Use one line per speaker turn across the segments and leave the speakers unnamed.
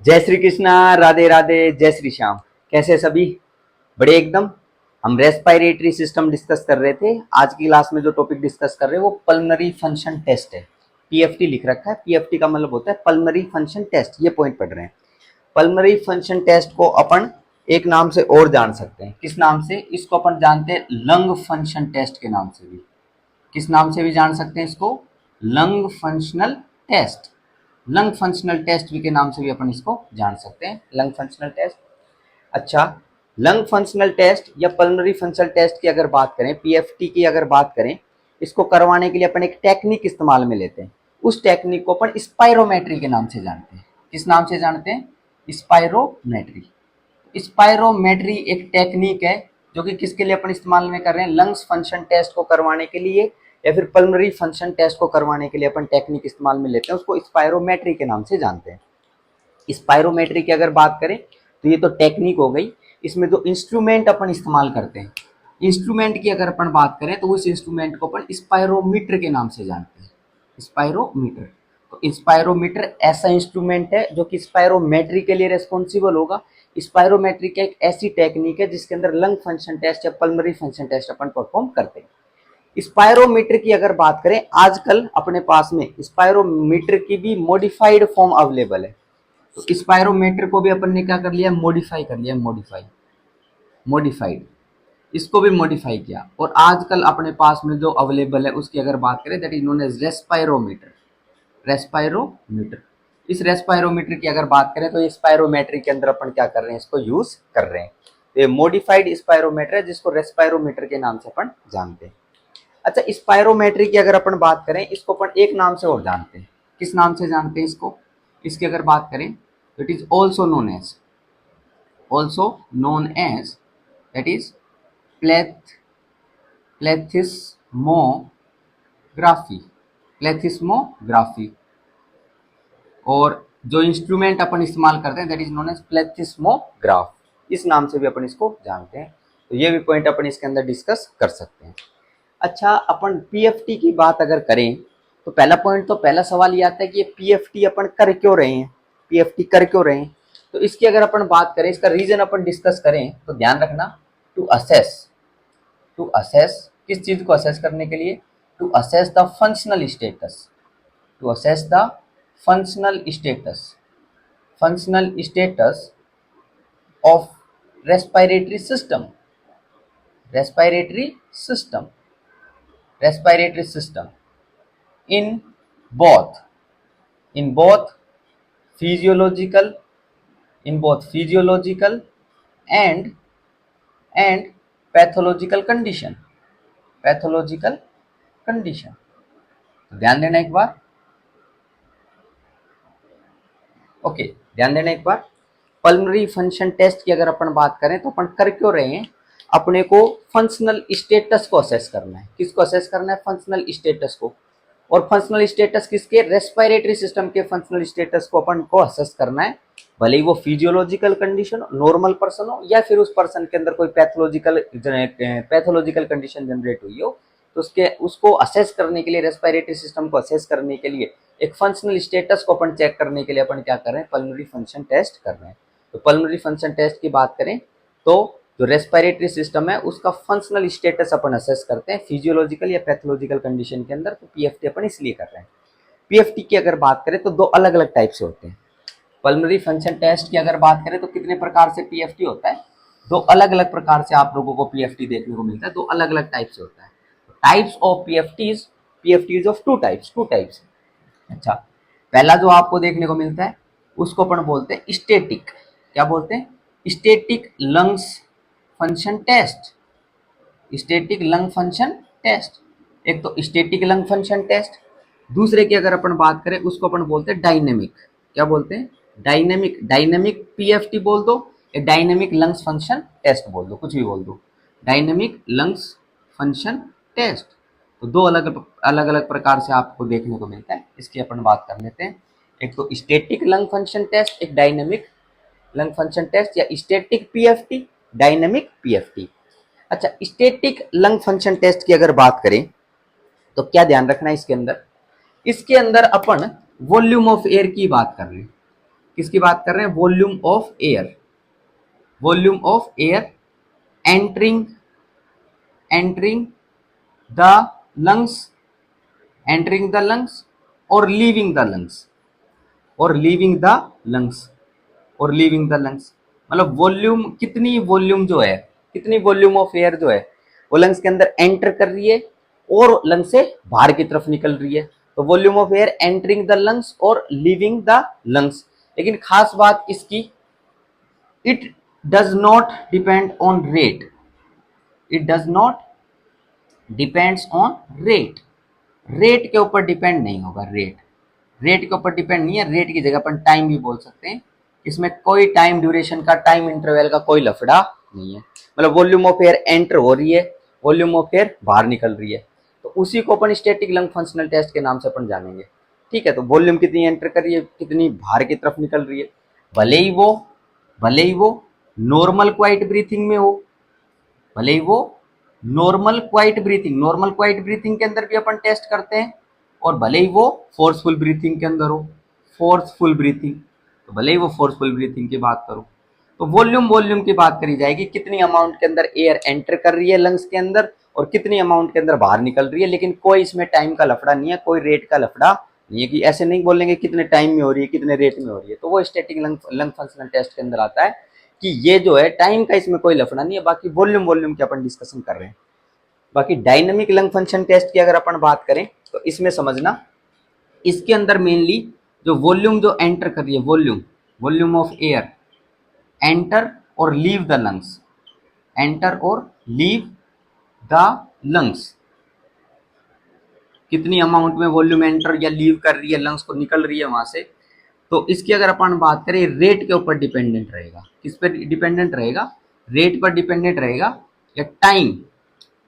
जय श्री कृष्णा, राधे राधे, जय श्री श्याम। कैसे सभी? बड़े एकदम। हम रेस्पिरेटरी सिस्टम डिस्कस कर रहे थे। आज की क्लास में जो टॉपिक डिस्कस कर रहे हैं वो पल्मनरी फंक्शन टेस्ट है। पीएफटी लिख रखा है। पीएफटी का मतलब होता है पल्मनरी फंक्शन टेस्ट। ये पॉइंट पढ़ रहे हैं। पल्मनरी फंक्शन टेस्ट को अपन एक नाम से और जान सकते हैं। किस नाम से? इसको अपन जानते हैं लंग फंक्शन टेस्ट के नाम से भी। किस नाम से भी जान सकते हैं इसको? Lung functional test. Lung functional test भी के नाम से भी अपन इसको जान सकते हैं, लंग फंक्शनल टेस्ट। अच्छा, लंग फंक्शनल टेस्ट या पल्मनरी फंक्शनल टेस्ट की अगर बात करें, पीएफटी की अगर बात करें, इसको करवाने के लिए अपन एक टेक्निक इस्तेमाल में लेते हैं। उस टेक्निक को अपन स्पायरोमेट्री के नाम से जानते हैं। किस नाम से जानते हैं? स्पायरोमेट्री। स्पायरोमेट्री एक टेक्निक है जो कि किसके लिए अपन इस्तेमाल में कर रहे हैं? लंग्स फंक्शन टेस्ट को करवाने के लिए या फिर पल्मनरी फंक्शन टेस्ट को करवाने के लिए अपन टेक्निक इस्तेमाल में लेते हैं। उसको स्पायरोमेट्री के नाम से जानते हैं। स्पायरोमेट्री की अगर बात करें तो ये तो टेक्निक हो गई। इसमें जो इंस्ट्रूमेंट अपन इस्तेमाल करते हैं, इंस्ट्रूमेंट की अगर अपन बात करें तो उस इंस्ट्रूमेंट को अपन स्पायरोमीटर के नाम से जानते हैं। स्पायरोमीटर। तो स्पायरोमीटर ऐसा इंस्ट्रूमेंट है जो कि स्पायरोमेट्री के लिए रेस्पॉन्सिबल होगा। स्पायरोमेट्री की एक ऐसी टेक्निक है जिसके अंदर लंग फंक्शन टेस्ट या पल्मनरी फंक्शन टेस्ट अपन परफॉर्म करते हैं। स्पायरोमीटर की अगर बात करें, आजकल अपने पास में स्पायरोमीटर की भी मॉडिफाइड फॉर्म अवेलेबल है। तो स्पायरोमीटर को भी अपन ने क्या कर लिया? मॉडिफाई कर लिया। मॉडिफाइड। इसको भी मॉडिफाई किया और आजकल अपने पास में जो अवेलेबल है उसकी अगर बात करें, दैट इज नोन एज रेस्पायरोमीटर। रेस्पायरोमीटर। इस रेस्पायरोमीटर की अगर बात करें तो स्पायरोमेट्री के अंदर अपन क्या कर रहे हैं? इसको यूज कर रहे हैं। तो ये मॉडिफाइड स्पायरोमीटर है जिसको रेस्पायरोमीटर के नाम से अपन जानते हैं। अच्छा, स्पायरोमेट्री की अगर अपन बात करें, इसको अपन एक नाम से और जानते हैं। किस नाम से जानते हैं इसको? इसकी अगर बात करें तो it is also known as that is plethysmography. Plethysmography. और जो इंस्ट्रूमेंट अपन इस्तेमाल करते हैं that is known as plethysmograph. इस नाम से भी अपन इसको जानते हैं। तो ये भी पॉइंट अपन इसके अंदर डिस्कस कर सकते हैं। अच्छा, अपन पीएफटी की बात अगर करें तो पहला पॉइंट, तो पहला सवाल ये आता है कि ये पीएफटी अपन कर क्यों रहे हैं? पीएफटी कर क्यों रहे हैं? तो इसकी अगर अपन बात करें, इसका रीजन अपन डिस्कस करें तो ध्यान रखना, टू असेस किस चीज को असेस करने के लिए? To assess the functional status. To assess the functional status of respiratory system. Respiratory system in both physiological and pathological condition। तो ध्यान देना एक बार। ओके, ध्यान देना एक बार। पल्मनरी फंक्शन टेस्ट की अगर अपन बात करें तो अपन कर क्यों रहे हैं? अपने को फंक्शनल स्टेटस को असेस करना है। किसको असेस करना है? फंक्शनल स्टेटस को। और फंक्शनल स्टेटस किसके? रेस्पिरेटरी सिस्टम के फंक्शनल स्टेटस को अपन को असेस करना है। भले ही वो फिजियोलॉजिकल कंडीशन, नॉर्मल पर्सन हो या फिर उस पर्सन के अंदर कोई पैथोलॉजिकल कंडीशन जनरेट हुई हो, तो उसको असेस करने के लिए, रेस्पिरेटरी सिस्टम को असेस करने के लिए, एक फंक्शनल स्टेटस को अपन चेक करने के लिए अपन क्या कर रहे हैं? पल्मनरी फंक्शन टेस्ट कर रहे हैं। तो पल्मनरी फंक्शन टेस्ट की बात करें तो जो रेस्पिरेटरी सिस्टम है उसका फंक्शनल स्टेटस अपन असेस करते हैं फिजियोलॉजिकल या पैथोलॉजिकल कंडीशन के अंदर। तो पीएफटी अपन इसलिए कर रहे हैं। पीएफटी की अगर बात करें तो दो अलग अलग टाइप से होते हैं। पल्मनरी फंक्शन टेस्ट की अगर बात करें तो कितने प्रकार से पीएफटी होता है? दो अलग अलग प्रकार से आप लोगों को पीएफटी देखने को मिलता है। दो अलग अलग टाइप से होता है। Types of PFT of two types. अच्छा, पहला जो आपको देखने को मिलता है उसको अपन बोलते हैं स्टैटिक। क्या बोलते हैं? Static lungs function test. Static lung function test. एक तो स्टैटिक लंग फंक्शन टेस्ट। दूसरे की अगर अपन बात करें उसको अपन बोलते हैं डायनेमिक। क्या बोलते हैं? डायनेमिक पीएफटी बोल दो या डायनेमिक लंग्स फंक्शन टेस्ट बोल दो, कुछ भी बोल दो। Dynamic lungs function test. तो दो अलग अलग प्रकार से आपको देखने को मिलता है। इसकी अपन बात कर लेते हैं। एक तो स्टैटिक लंग फंक्शन टेस्ट, एक डायनेमिक लंग फंक्शन टेस्ट, या स्टैटिक पीएफटी, डायनेमिक पीएफटी। अच्छा, स्टैटिक लंग फंक्शन टेस्ट की अगर बात करें तो क्या ध्यान रखना है इसके अंदर? इसके अंदर अपन वॉल्यूम ऑफ एयर की बात कर रहे हैं। किसकी बात कर रहे हैं? Volume of air, volume of air entering entering the lungs, entering the lungs और लीविंग द लंग्स, और लीविंग द लंग्स, और लीविंग द लंग्स। मतलब वॉल्यूम, कितनी वॉल्यूम जो है, कितनी वॉल्यूम ऑफ एयर जो है वो लंग्स के अंदर एंटर कर रही है और लंग्स से बाहर की तरफ निकल रही है। तो volume of air entering the lungs और लीविंग द लंग्स। लेकिन खास बात इसकी, it does not depend on rate, it does not depends on rate, rate के ऊपर डिपेंड नहीं होगा, रेट के ऊपर डिपेंड नहीं है। रेट की जगह अपन टाइम भी बोल सकते हैं। इसमें कोई टाइम ड्यूरेशन का, टाइम इंटरवल का कोई लफड़ा नहीं है। मतलब वॉल्यूम ऑफ एयर एंटर हो रही है, वॉल्यूम ऑफ एयर बाहर निकल रही है, तो उसी को अपन स्टैटिक लंग फंक्शनल टेस्ट के नाम से अपन जानेंगे। ठीक है, तो वॉल्यूम कितनी एंटर कर रही है, कितनी बाहर की तरफ निकल रही है, भले ही वो नॉर्मल क्वाइट ब्रीथिंग में हो, भले ही वो normal quiet breathing, normal quiet breathing के अंदर भी अपन टेस्ट करते हैं, और भले ही वो फोर्सफुल ब्रीथिंग के अंदर हो, फोर्सफुल ब्रीथिंग, तो भले ही वो फोर्सफुल ब्रीथिंग की बात करो, तो वॉल्यूम की बात करी जाएगी, कितनी अमाउंट के अंदर एयर एंटर कर रही है लंग्स के अंदर और कितनी अमाउंट के अंदर बाहर निकल रही है। लेकिन कोई इसमें टाइम का लफड़ा नहीं है, कोई रेट का लफड़ा नहीं है, कि ऐसे नहीं बोलेंगे कितने टाइम में हो रही है, कितने रेट में हो रही है। तो वो स्टैटिक लंग फंक्शनल टेस्ट के अंदर आता है कि ये जो है टाइम का इसमें कोई लफड़ा नहीं है। बाकी वॉल्यूम की अपन डिस्कशन कर रहे हैं। बाकी डायनामिक लंग फंक्शन टेस्ट की अगर अपन बात करें तो इसमें समझना, इसके अंदर मेनली जो वॉल्यूम जो एंटर कर रही है, वॉल्यूम ऑफ एयर एंटर और लीव द लंग्स, एंटर और लीव द लंग्स, कितनी अमाउंट में वॉल्यूम एंटर या लीव कर रही है, लंग्स को निकल रही है वहां से, तो इसकी अगर अपन बात करें रेट के ऊपर डिपेंडेंट रहेगा। किस पे डिपेंडेंट रहेगा? रेट पर डिपेंडेंट रहेगा, या टाइम,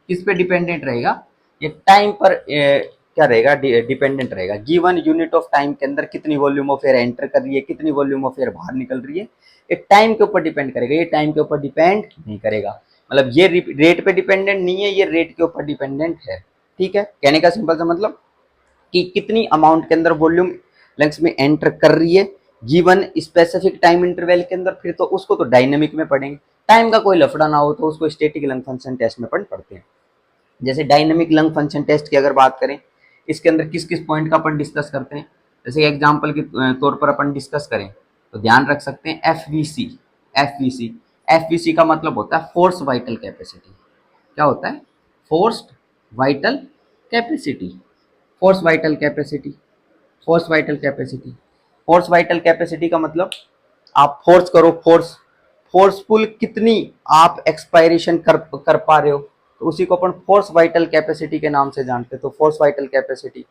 किस पे डिपेंडेंट रहेगा? ये टाइम पर क्या रहेगा? डिपेंडेंट रहेगा। गिवन यूनिट ऑफ टाइम के अंदर कितनी वॉल्यूम ऑफ एयर एंटर कर रही है, कितनी वॉल्यूम ऑफ एयर बाहर निकल रही है, ये टाइम के ऊपर डिपेंड करेगा, ये टाइम के ऊपर डिपेंड नहीं करेगा। मतलब ये रेट पे डिपेंडेंट नहीं है, ये रेट के ऊपर डिपेंडेंट है। ठीक है, कहने का सिंपल सा मतलब कि कितनी अमाउंट के अंदर वॉल्यूम लंग्स में एंटर कर रही है गिवन स्पेसिफिक टाइम इंटरवल के अंदर, फिर तो उसको तो डायनेमिक में पढ़ेंगे। टाइम का कोई लफड़ा ना हो तो उसको स्टैटिक लंग फंक्शन टेस्ट में अपन पढ़ते हैं। जैसे डायनेमिक लंग फंक्शन टेस्ट की अगर बात करें, इसके अंदर किस किस पॉइंट का अपन डिस्कस करते हैं, जैसे एग्जाम्पल के तौर पर अपन डिस्कस करें तो ध्यान रख सकते हैं एफवीसी। एफवीसी एफवीसी का मतलब होता है फोर्स वाइटल कैपेसिटी। क्या होता है? Forced vital capacity, force vital capacity, force vital capacity. Force vital capacity का मतलब आप फोर्स करो, फोर्सफुल कितनी आप एक्सपायरेशन कर पा रहे हो, तो उसी को अपन फोर्स वाइटल कैपेसिटी के नाम से जानते हैं। तो फोर्स वाइटल कैपेसिटी,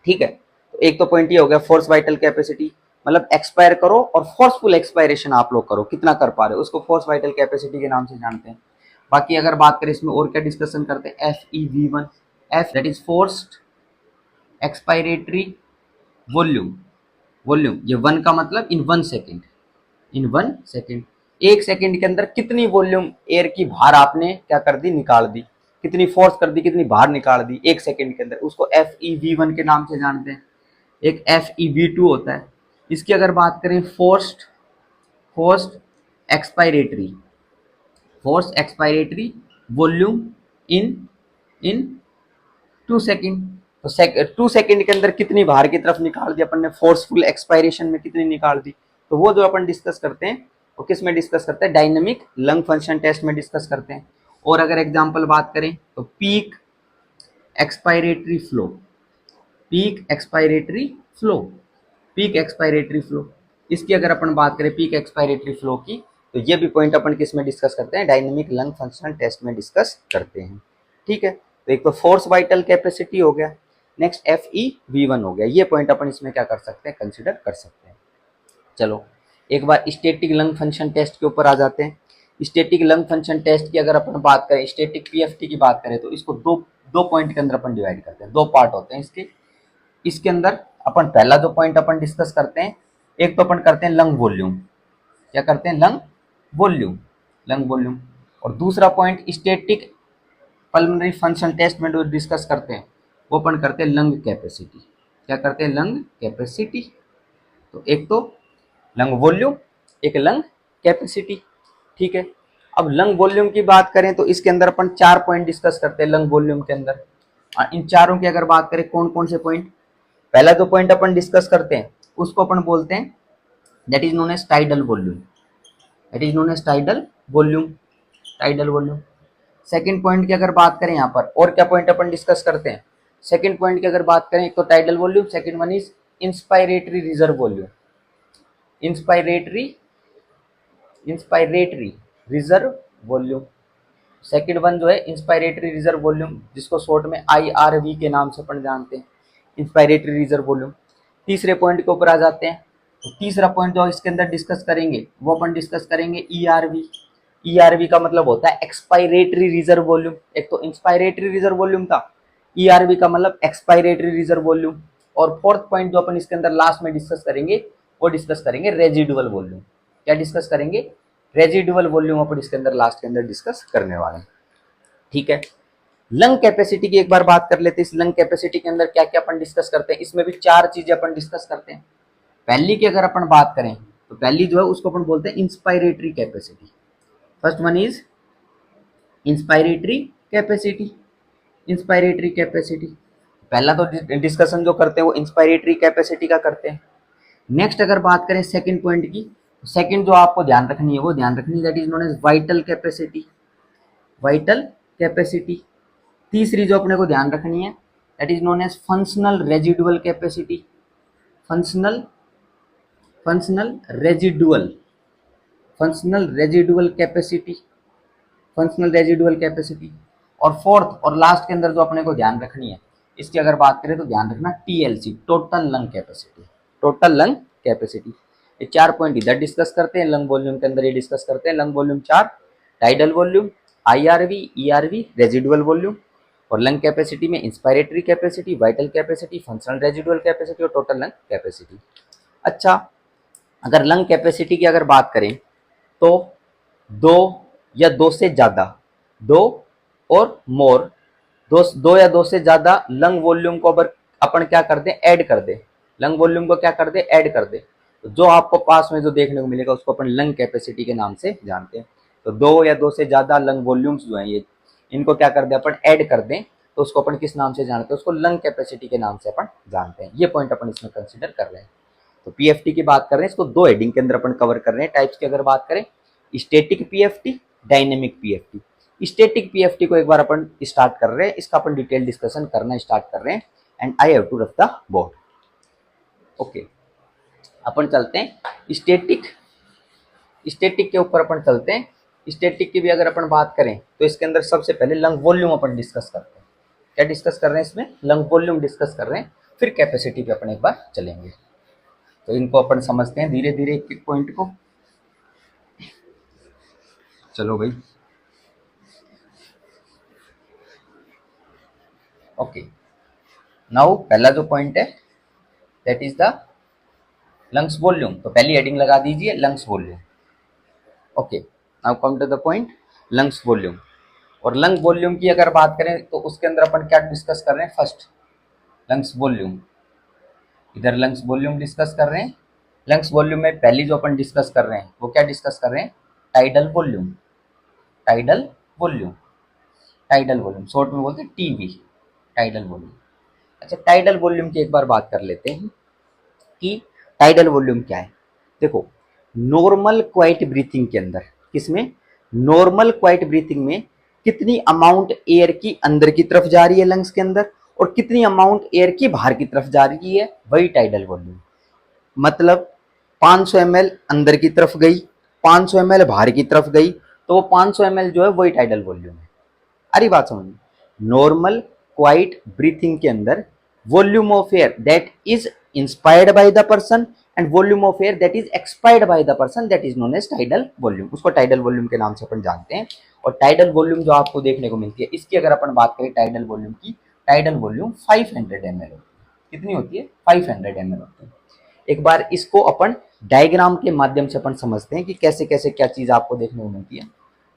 ठीक है। तो एक तो पॉइंट ये हो गया फोर्स वाइटल कैपेसिटी, मतलब एक्सपायर करो और फोर्सफुल एक्सपायरेशन आप लोग करो, कितना कर पा रहे हो, उसको फोर्स वाइटल कैपेसिटी के नाम से जानते हैं। बाकी अगर बात करें इसमें और क्या डिस्कशन करते हैं, FEV1, F that is forced expiratory volume, volume ये वन का मतलब इन 1 सेकेंड, इन 1 सेकेंड, 1 सेकेंड के अंदर कितनी वॉल्यूम एयर की बाहर आपने क्या कर दी, निकाल दी, कितनी फोर्स कर दी, कितनी बाहर निकाल दी 1 सेकेंड के अंदर, उसको FEV1 के नाम से जानते हैं। एक FEV2 होता है। इसकी अगर बात करें forced forced expiratory, force expiratory volume इन इन 2 सेकेंड, तो 2 सेकेंड के अंदर कितनी बाहर की तरफ निकाल दी अपन ने, फोर्सफुल एक्सपायरेशन में कितनी निकाल दी, तो वो जो अपन डिस्कस करते हैं वो किस में डिस्कस करते हैं, डायनेमिक लंग फंक्शन टेस्ट में डिस्कस करते हैं। और अगर एग्जांपल बात करें तो peak expiratory flow, peak expiratory flow, peak expiratory flow, इसकी अगर अपन बात करें पीक एक्सपायरेटरी फ्लो की, तो ये भी पॉइंट अपन किस में डिस्कस करते हैं, डायनेमिक लंग फंक्शन टेस्ट में डिस्कस करते हैं। ठीक है, तो एक तो फोर्स वाइटल कैपेसिटी हो गया, नेक्स्ट FEV1 हो गया, ये पॉइंट अपन इसमें क्या कर सकते हैं, कंसिडर कर सकते हैं। चलो एक बार स्टैटिक लंग फंक्शन टेस्ट के ऊपर आ जाते हैं। स्टैटिक लंग फंक्शन टेस्ट की अगर अपन बात करें, स्टैटिक PFT की बात करें, तो इसको दो पॉइंट के अंदर अपन डिवाइड करते हैं, 2 पार्ट होते हैं इसके। इसके अंदर अपन पहला जो पॉइंट अपन डिस्कस करते हैं, एक तो अपन करते हैं लंग वॉल्यूम, क्या करते हैं, लंग वॉल्यूम, लंग वॉल्यूम। और दूसरा point static pulmonary function test में जो डिस्कस करते हैं वो अपन करते हैं लंग कैपेसिटी, क्या करते हैं, लंग कैपेसिटी। तो एक तो लंग वॉल्यूम, एक लंग कैपेसिटी। ठीक है, अब लंग वॉल्यूम की बात करें तो इसके अंदर अपन 4 पॉइंट डिस्कस करते हैं लंग वॉल्यूम के अंदर। इन चारों की अगर बात करें कौन कौन से पॉइंट, पहला जो पॉइंट अपन डिस्कस करते हैं उसको अपन बोलते हैं that is known as tidal volume, that is known as tidal volume, tidal volume. Second point की अगर बात करें यहाँ पर और क्या पॉइंट अपन डिस्कस करते हैं, सेकंड पॉइंट की अगर बात करें एक तो tidal volume, second one is inspiratory reserve volume, inspiratory inspiratory reserve volume. Second one जो है इंस्पायरेटरी रिजर्व वॉल्यूम, जिसको शॉर्ट में IRV के नाम से अपन जानते हैं, इंस्पायरेटरी रिजर्व वॉल्यूम। तीसरे पॉइंट के ऊपर आ जाते हैं, तो तीसरा पॉइंट जो इसके अंदर डिस्कस करेंगे वो अपन डिस्कस करेंगे ERV। ERV का मतलब होता है एक्सपायरेटरी रिजर्व वॉल्यूम, एक तो इंस्पायरेटरी रिजर्व वॉल्यूम था, ERV का मतलब एक्सपायरेटरी रिजर्व वॉल्यूम। और फोर्थ पॉइंट जो अपन इसके अंदर लास्ट में डिस्कस करेंगे वो डिस्कस करेंगे रेजिडुअल वॉल्यूम। क्या डिस्कस करेंगे, रेजिडुअल वॉल्यूम अपन इसके अंदर लास्ट के अंदर डिस्कस करने वाले हैं। ठीक है, लंग कैपेसिटी की एक बार बात कर लेते हैं। इस लंग कैपेसिटी के अंदर क्या क्या अपन डिस्कस करते हैं, इसमें भी 4 चीजें अपन डिस्कस करते हैं। पहली की अगर अपन बात करें तो पहली जो है उसको अपन बोलते हैं inspiratory capacity. First one is inspiratory capacity, inspiratory capacity. पहला तो डिस्कशन जो करते हैं वो इंस्पायरेटरी कैपेसिटी का करते हैं। नेक्स्ट अगर बात करें सेकंड पॉइंट की, सेकंड जो आपको ध्यान रखनी है वो ध्यान रखनी that is known as vital capacity, vital capacity. तीसरी जो अपने को ध्यान रखनी है that is known as functional residual capacity, functional functional residual, functional residual capacity, functional residual capacity. और फोर्थ और लास्ट के अंदर जो अपने को ध्यान रखनी है इसकी अगर बात करें तो ध्यान रखना TLC, total lung capacity, total lung capacity. ये 4 पॉइंट इधर डिस्कस करते हैं, लंग वॉल्यूम के अंदर ये डिस्कस करते हैं। Lung volume 4, tidal volume, IRV, ERV, residual volume. और लंग कैपेसिटी में inspiratory capacity, vital capacity, functional residual capacity और टोटल लंग कैपेसिटी। अच्छा, अगर लंग कैपेसिटी की अगर बात करें तो 2 या 2 से ज़्यादा, 2 और मोर, 2 या 2 से ज़्यादा लंग वॉल्यूम को अगर अपन क्या कर दें, ऐड कर दे, लंग वॉल्यूम को क्या कर दे, ऐड कर दे, तो जो आपको पास में जो देखने को मिलेगा उसको अपन लंग कैपेसिटी के नाम से जानते हैं। तो 2 या 2 से ज़्यादा लंग वॉल्यूम्स जो हैं ये, इनको क्या कर दे अपन, ऐड कर दें, तो उसको अपन किस नाम से जानते हैं, उसको लंग कैपेसिटी के नाम से अपन जानते हैं। ये पॉइंट अपन इसमें कंसिडर कर रहे हैं। तो PFT की बात कर रहे हैं, इसको 2 हेडिंग के अंदर अपन कवर कर रहे हैं। टाइप्स की अगर बात करें, static PFT, dynamic PFT। Static PFT को एक बार अपन स्टार्ट कर रहे हैं, इसका अपन डिटेल डिस्कशन करना स्टार्ट कर रहे हैं। And I have to rough the board. Okay, अपन चलते हैं स्टैटिक, स्टैटिक के ऊपर अपन चलते हैं। स्टैटिक की भी अगर अपन बात करें तो इसके अंदर सबसे पहले लंग वॉल्यूम अपन डिस्कस करते हैं। क्या डिस्कस कर रहे हैं इसमें, लंग वॉल्यूम डिस्कस कर रहे हैं, फिर कैपेसिटी पे अपन एक बार चलेंगे। तो इनको अपन समझते हैं धीरे धीरे एक एक पॉइंट को। चलो भाई, ओके, नाउ पहला जो पॉइंट है that is the lungs volume. तो पहली हेडिंग लगा दीजिए lungs volume. Okay, now come to the point, lungs volume. और लंग वॉल्यूम की अगर बात करें तो उसके अंदर अपन क्या डिस्कस कर रहे हैं, फर्स्ट लंग्स वॉल्यूम, इधर लंग्स वॉल्यूम डिस्कस कर रहे हैं। लंग्स वॉल्यूम में पहली जो अपन डिस्कस कर रहे हैं वो क्या डिस्कस कर रहे हैं, tidal volume, tidal volume, tidal volume short में बोलते हैं TV, टाइडल वॉल्यूम। अच्छा, टाइडल वॉल्यूम की एक बार बात कर लेते हैं कि टाइडल वॉल्यूम क्या है। देखो, नॉर्मल क्वाइट ब्रीथिंग के अंदर, किसमें, नॉर्मल क्वाइट ब्रीथिंग में कितनी अमाउंट एयर की अंदर की तरफ जा रही है लंग्स के अंदर और कितनी अमाउंट एयर की बाहर की तरफ जा रही है, वही टाइडल वॉल्यूम। मतलब 500 ml अंदर की तरफ गई, 500 ml बाहर की तरफ गई, तो वो 500 ml जो है वही टाइडल वॉल्यूम है। अरे बात समझ, नॉर्मल क्वाइट ब्रीथिंग के अंदर volume of air that is inspired by the person and volume of air that is expired by the person that is known as tidal volume, उसको टाइडल वॉल्यूम के नाम से अपन जानते हैं। और टाइडल वॉल्यूम जो आपको देखने को मिलती है, इसकी अगर अपन बात करें टाइडल वॉल्यूम की, टाइडल वॉल्यूम 500 ml होती है। कितनी होती है, 500 ml होती है। एक बार इसको अपन डायग्राम के माध्यम से अपन समझते हैं कि कैसे कैसे क्या चीज आपको देखने को मिलती है।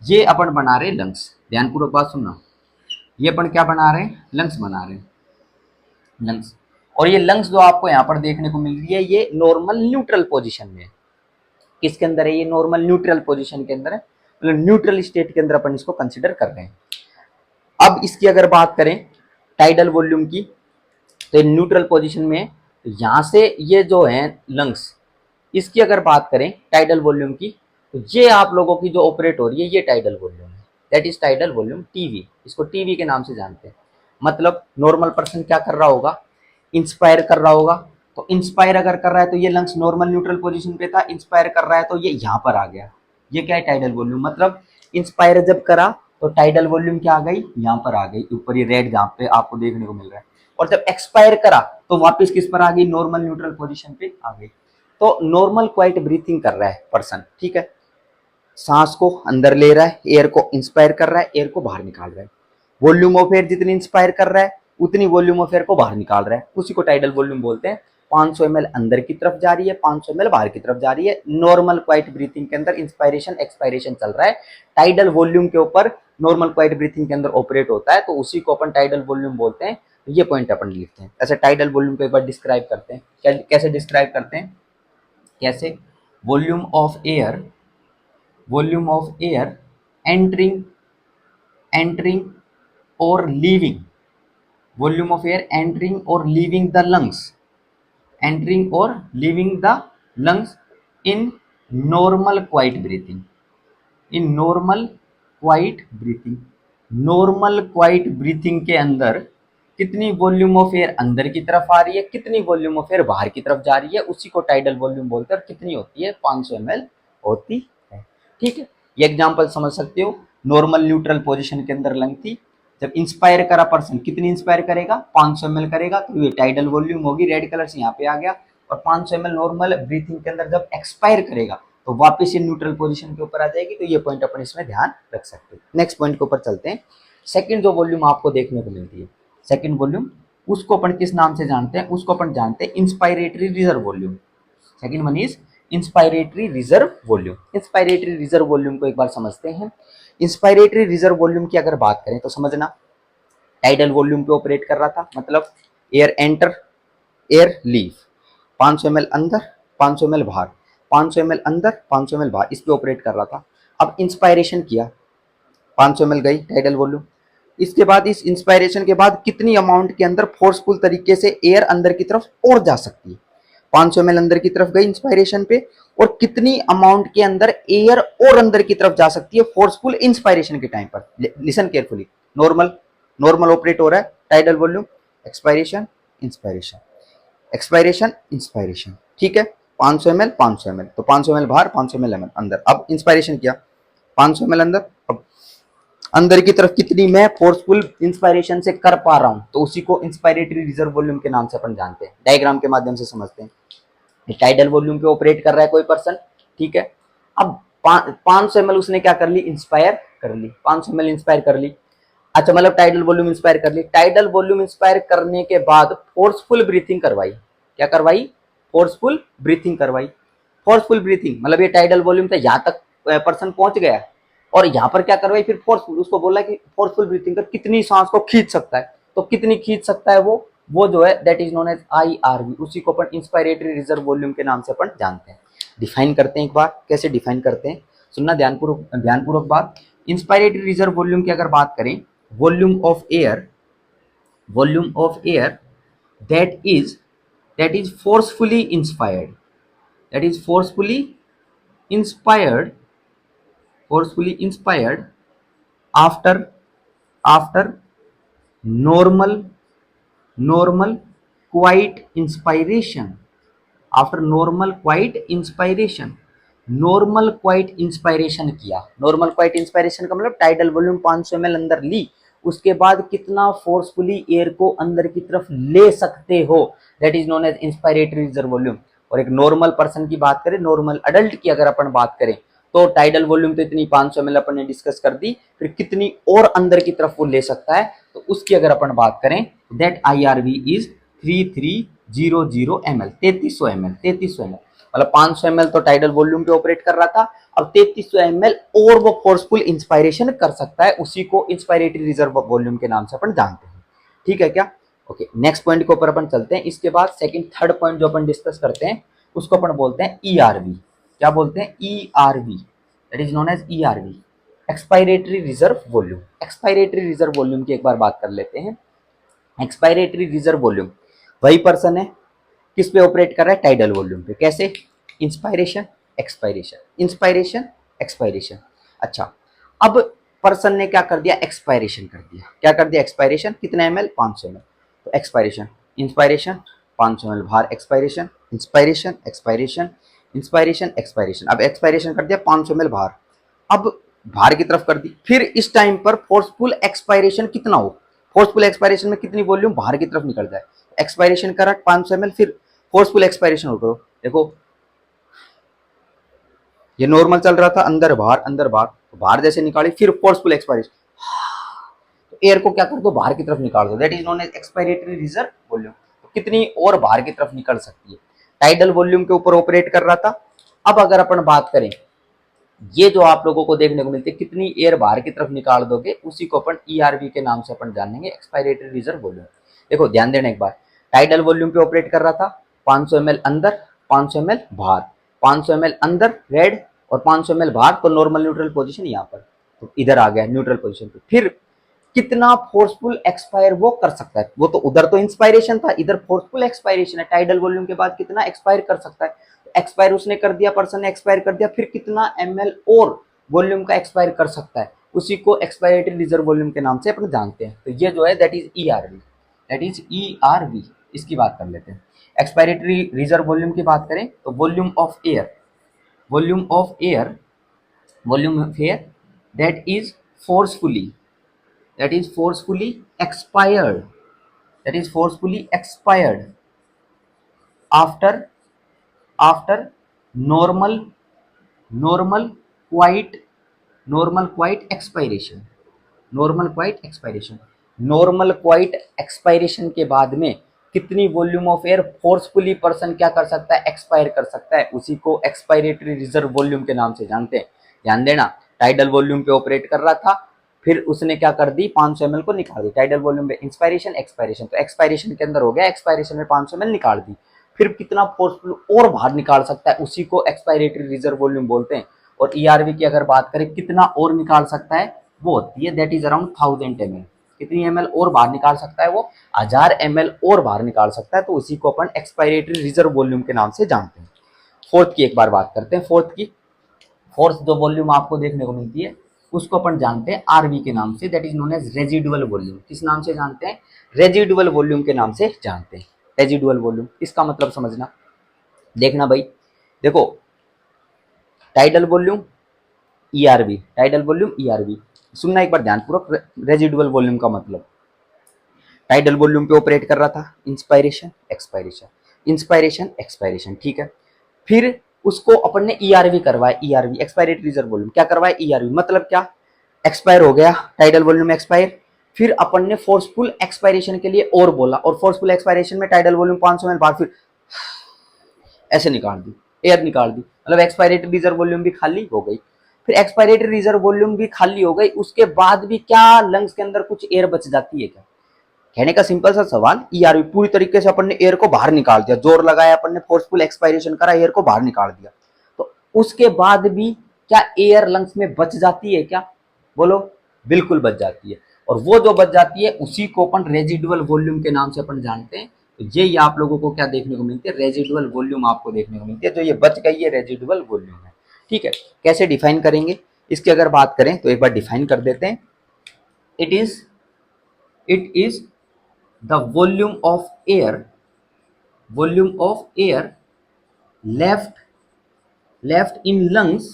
ये अपन बना रहे हैं लंग्स, ध्यानपूर्वक बात सुनना, ये अपन क्या बना रहे हैं, लंग्स बना रहे हैं, लंग्स। और ये लंग्स जो आपको यहाँ पर देखने को मिल रही है ये नॉर्मल न्यूट्रल पोजीशन में है, किसके अंदर है ये, नॉर्मल न्यूट्रल पोजीशन के अंदर है, मतलब न्यूट्रल स्टेट के अंदर अपन इसको कंसिडर कर रहे हैं। अब इसकी अगर बात करें टाइडल वॉल्यूम की, तो न्यूट्रल पोजीशन में है, तो यहां से ये जो है लंग्स, इसकी अगर बात करें टाइडल वॉल्यूम की, तो ये आप लोगों की जो ऑपरेट हो रही है ये टाइडल वॉल्यूम है, that is tidal volume TV, इसको टीवी के नाम से जानते हैं। मतलब नॉर्मल पर्सन क्या कर रहा होगा, इंस्पायर कर रहा होगा, तो इंस्पायर अगर कर रहा है तो ये लंग्स नॉर्मल न्यूट्रल पोजीशन पे था, इंस्पायर कर रहा है तो ये यहाँ पर आ गया, ये क्या है टाइडल वॉल्यूम। मतलब इंस्पायर जब करा तो टाइडल वॉल्यूम क्या आ गई, यहाँ पर आ गई, ऊपर ये रेड जहाँ पे आपको देखने को मिल रहा है। और जब एक्सपायर करा तो वापस किस पर आ गई, नॉर्मल न्यूट्रल पोजीशन पे आ गई। तो नॉर्मल क्वाइट ब्रीथिंग कर रहा है पर्सन, ठीक है, सांस को अंदर ले रहा है, एयर को इंस्पायर कर रहा है, एयर को बाहर निकाल रहा है। वॉल्यूम ऑफ एयर जितनी इंस्पायर कर रहा है उतनी वॉल्यूम ऑफ एयर को बाहर निकाल रहा है, उसी को टाइडल वॉल्यूम बोलते हैं। 500 ml अंदर की तरफ जा रही है, 500 ml बाहर की तरफ जा रही है। नॉर्मल क्वाइट ब्रीथिंग के अंदर इंस्पायरेशन एक्सपायरेशन चल रहा है, टाइडल वॉल्यूम के ऊपर नॉर्मल क्वाइट ब्रीथिंग के अंदर ऑपरेट होता है, तो उसी को अपन टाइडल वॉल्यूम बोलते हैं। ये पॉइंट अपन लिखते हैं। ऐसे टाइडल वॉल्यूम को एक बार डिस्क्राइब करते हैं, कैसे डिस्क्राइब करते हैं, कैसे, volume of air, volume of air entering, entering और leaving, volume of air entering or leaving the lungs, entering or leaving the lungs in normal quiet breathing, in normal quiet breathing, normal quiet breathing के अंदर कितनी volume of air अंदर की तरफ आ रही है, कितनी वॉल्यूम ऑफ एयर बाहर की तरफ जा रही है, उसी को टाइडल वॉल्यूम बोलते हैं। और कितनी होती है, 500 ml होती है, ठीक है। ये एग्जांपल समझ सकते हो, नॉर्मल न्यूट्रल पोजीशन के अंदर लंग थी, जब इंस्पायर करा पर्सन, कितनी इंस्पायर करेगा, 500 ml करेगा, तो ये टाइडल वॉल्यूम होगी, रेड कलर से यहाँ पे आ गया। और 500 ml नॉर्मल ब्रीथिंग के अंदर जब एक्सपायर करेगा तो वापस ये न्यूट्रल पोजीशन के ऊपर आ जाएगी। तो ये पॉइंट अपन इसमें ध्यान रख सकते हैं। नेक्स्ट पॉइंट के ऊपर चलते हैं। सेकंड जो वॉल्यूम आपको देखने को मिलती है, सेकंड वॉल्यूम, उसको अपन किस नाम से जानते हैं, उसको अपन जानते हैं inspiratory reserve volume. Second one is inspiratory reserve volume. Inspiratory reserve volume को एक बार समझते हैं। इंस्पायरेटरी रिजर्व वॉल्यूम की अगर बात करें तो समझना, टाइडल वॉल्यूम पे ऑपरेट कर रहा था, मतलब air enter air leave, 500 ml अंदर 500 ml बाहर, 500 ml अंदर 500 ml बाहर, इस पे ऑपरेट कर रहा था। अब इंस्पायरेशन किया, 500 ml गई टाइडल वॉल्यूम। इसके बाद इस इंस्पायरेशन के बाद कितनी अमाउंट के अंदर फोर्सफुल तरीके से एयर अंदर की तरफ और जा सकती है, 500 ml अंदर की तरफ गई इंस्पायरेशन पे, और कितनी अमाउंट के अंदर एयर और अंदर की तरफ जा सकती है फोर्सफुल इंस्पायरेशन के टाइम पर। Listen carefully, normal normal operate हो रहा है tidal volume, expiration inspiration, expiration inspiration, ठीक है। 500 ml 500 ml, तो 500 ml बाहर 500 ml अंदर। अब इंस्पायरेशन किया 500 ml अंदर, अब अंदर की तरफ कितनी मैं फोर्सफुल इंस्पायरेशन से कर पा रहा हूं, तो उसी को इंस्पायरेटरी रिजर्व वॉल्यूम के नाम से अपन जानते हैं। डायग्राम के माध्यम से समझते हैं। टाइडल वॉल्यूम पे ऑपरेट कर रहा है कोई पर्सन, ठीक है। अब 500 ml उसने क्या कर ली, इंस्पायर कर ली, 500 ml इंस्पायर कर ली। अच्छा, मतलब टाइडल वॉल्यूम इंस्पायर कर ली, टाइडल वॉल्यूम इंस्पायर करने के बाद फोर्सफुल ब्रीथिंग करवाई, क्या करवाई, फोर्सफुल ब्रीथिंग करवाई। फोर्सफुल ब्रीथिंग मतलब ये टाइडल वॉल्यूम था, यहाँ तक पर्सन पहुंच गया, और यहाँ पर क्या करवाई फिर फोर्सफुल, उसको बोला कि फोर्सफुल ब्रीथिंग कर, कितनी सांस को खींच सकता है, तो कितनी खींच सकता है वो जो है that is known as IRV, उसी को अपन इंस्पायरेटरी रिजर्व वॉल्यूम के नाम से अपन जानते हैं। डिफाइन करते हैं एक बार, कैसे डिफाइन करते हैं, सुनना ध्यानपूर्वक बात। इंस्पायरेटरी रिजर्व वॉल्यूम की अगर बात करें, volume of air, volume of air that is forcefully inspired, that is inspired forcefully inspired after after normal quiet inspiration, after normal quite inspiration, normal quite inspiration किया। नॉर्मल क्वाइट इंस्पायरेशन का मतलब tidal volume 500 ml अंदर ली, उसके बाद कितना forcefully air को अंदर की तरफ ले सकते हो, that is known as inspiratory reserve volume. और एक नॉर्मल पर्सन की बात करें, नॉर्मल अडल्ट की अगर अपन बात करें, तो टाइडल वॉल्यूम तो इतनी 500 ml अपन ने डिस्कस कर दी, फिर कितनी और अंदर की तरफ वो ले सकता है, तो उसकी अगर अपन बात करें, that IRV is 3300 ml, 3300 ml, 3300 ml, मतलब 500 ml तो टाइडल वॉल्यूम पे ऑपरेट कर रहा था, अब 3300 ml और वो फोर्सफुल इंस्पायरेशन कर सकता है, उसी को इंस्पायरेटरी रिजर्व वॉल्यूम के नाम से अपन जानते हैं, ठीक है क्या। ओके, नेक्स्ट पॉइंट के ऊपर अपन चलते हैं। इसके बाद सेकंड थर्ड पॉइंट जो अपन डिस्कस करते हैं उसको अपन बोलते हैं ERV। क्या बोलते हैं, ERV, that is known as ERV, expiratory reserve volume. Expiratory reserve volume की एक बार बात कर लेते हैं। एक्सपायरेटरी रिजर्व वॉल्यूम वही पर्सन है किस पे ऑपरेट कर रहा है, टाइडल वॉल्यूम पे। कैसे, इंस्पायरेशन एक्सपायरेशन, इंस्पायरेशन एक्सपायरेशन। अच्छा, अब पर्सन ने क्या कर दिया, एक्सपायरेशन कर दिया। क्या कर दिया, एक्सपायरेशन, कितना ml, 500 ml। तो एक्सपायरेशन, इंस्पायरेशन 500 ml बाहर, expiration, inspiration expiration, inspiration expiration. अब एक्सपायरेशन कर दिया 500 ml बाहर, अब बाहर की तरफ कर दी। फिर इस टाइम पर फोर्सफुल एक्सपायरेशन कितना हो, फोर्सफुल एक्सपायरेशन में कितनी वॉल्यूम बाहर की तरफ निकल जाए। एक्सपायरेशन करा 500 ml, फिर फोर्सफुल एक्सपायरेशन हो करो। देखो ये नॉर्मल चल रहा था, अंदर बाहर अंदर बाहर, तो बाहर जैसे निकाली, फिर फोर्सफुल एक्सपायरेशन, तो एयर को क्या कर दो, बाहर की तरफ निकाल दो, that is known as expiratory reserve volume. तो कितनी और बाहर की तरफ निकल सकती है, टाइडल वॉल्यूम के ऊपर ऑपरेट कर रहा था। अब अगर अपन बात करें, ये जो आप लोगों को देखने को मिलती है, कितनी एयर बाहर की तरफ निकाल दोगे, उसी को अपन ERV के नाम से अपन जानेंगे, एक्सपायरेटरी रिजर्व वॉल्यूम। देखो ध्यान देना एक बार, टाइडल वॉल्यूम पे ऑपरेट कर रहा था, 500 ml अंदर, 500 ml बाहर, 500 ml अंदर रेड और 500 ml बाहर, तो नॉर्मल न्यूट्रल पोजीशन यहाँ पर, तो इधर आ गया न्यूट्रल पोजीशन पे। फिर कितना फोर्सफुल एक्सपायर वो कर सकता है, वो तो उधर तो इंस्पायरेशन था, इधर फोर्सफुल एक्सपायरेशन है, टाइडल वॉल्यूम के बाद कितना एक्सपायर कर सकता है। एक्सपायर उसने कर दिया, पर्सन ने एक्सपायर कर दिया, फिर कितना ml और वॉल्यूम का एक्सपायर कर सकता है, उसी को एक्सपायरेटरी रिजर्व वॉल्यूम के नाम से अपन जानते हैं। तो ये जो है that is ERV, that is ERV। इसकी बात कर लेते हैं। एक्सपायरेटरी रिजर्व वॉल्यूम की बात करें तो volume of air, volume of air, volume of air that is forcefully, that is forcefully expired, that is forcefully expired after after normal normal quiet normal quiet expiration, normal quite expiration, normal quite expiration के बाद में कितनी volume of air forcefully person क्या कर सकता है, expire कर सकता है, उसी को एक्सपायरेटरी रिजर्व वॉल्यूम के नाम से जानते हैं। ध्यान देना, टाइडल वॉल्यूम पे ऑपरेट कर रहा था, फिर उसने क्या कर दी, 500 ml को निकाल दी टाइडल वॉल्यूम पे, इंस्पायरेशन एक्सपायरेशन, तो एक्सपायरेशन के अंदर हो गया, एक्सपायरेशन में 500 ml निकाल दी, फिर कितना फोर्सफुल और बाहर निकाल सकता है, उसी को एक्सपायरेटरी रिजर्व वॉल्यूम बोलते हैं। और ERV की अगर बात करें कितना और निकाल सकता है, वो होती है दैट इज अराउंड 1000 ml। कितनी ml और बाहर निकाल सकता है, वो 1000 ml और बाहर निकाल सकता है, तो उसी को अपन एक्सपायरेटरी रिजर्व वॉल्यूम के नाम से जानते हैं। फोर्थ की एक बार बात करते हैं। फोर्थ की, फोर्थ जो वॉल्यूम आपको देखने को मिलती है उसको अपन जानते हैं RV के नाम से, that is known as residual volume. किस नाम से जानते हैं, रेजिडुअल वॉल्यूम के नाम से जानते हैं। रेजिडुअल वॉल्यूम, इसका मतलब समझना, देखना भाई, देखो tidal volume ERV, tidal volume ERV, सुनना एक बार ध्यानपूर्वक, रेजिडुअल वॉल्यूम का मतलब, टाइडल वॉल्यूम पे ऑपरेट कर रहा था, इंस्पायरेशन एक्सपायरेशन, इंस्पायरेशन एक्सपायरेशन, ठीक है। फिर उसको अपन ने ERV करवाया, ERV एक्सपायरेटरी रिजर्व वॉल्यूम, क्या करवाया, ERV मतलब क्या, एक्सपायर हो गया टाइडल वॉल्यूम एक्सपायर, फिर अपन ने फोर्सफुल एक्सपायरेशन के लिए और बोला, और फोर्सफुल एक्सपायरेशन में टाइडल वॉल्यूम 500 ml बाहर, फिर ऐसे निकाल दी, एयर निकाल दी, मतलब एक्सपायरेटरी रिजर्व वॉल्यूम भी खाली हो गई। फिर एक्सपायरेटरी रिजर्व वॉल्यूम भी खाली हो गई, उसके बाद भी क्या लंग्स के अंदर कुछ एयर बच जाती है क्या, कहने का सिंपल सा सवाल, ERV पूरी तरीके से अपन ने एयर को बाहर निकाल दिया, जोर लगाया अपन ने, फोर्सफुल एक्सपायरेशन करा, एयर को बाहर निकाल दिया, तो उसके बाद भी क्या एयर लंग्स में बच जाती है क्या, बोलो, बिल्कुल बच जाती है। और वो जो बच जाती है उसी को अपन रेजिडुअल वॉल्यूम के नाम से अपन जानते हैं। तो ये आप लोगों को क्या देखने को मिलती है, रेजिडुअल वॉल्यूम आपको देखने को मिलती है, जो ये बच गई है रेजिडुअल वॉल्यूम है, ठीक है। कैसे डिफाइन करेंगे इसकी अगर बात करें तो एक बार डिफाइन कर देते हैं। It is the volume of air left in lungs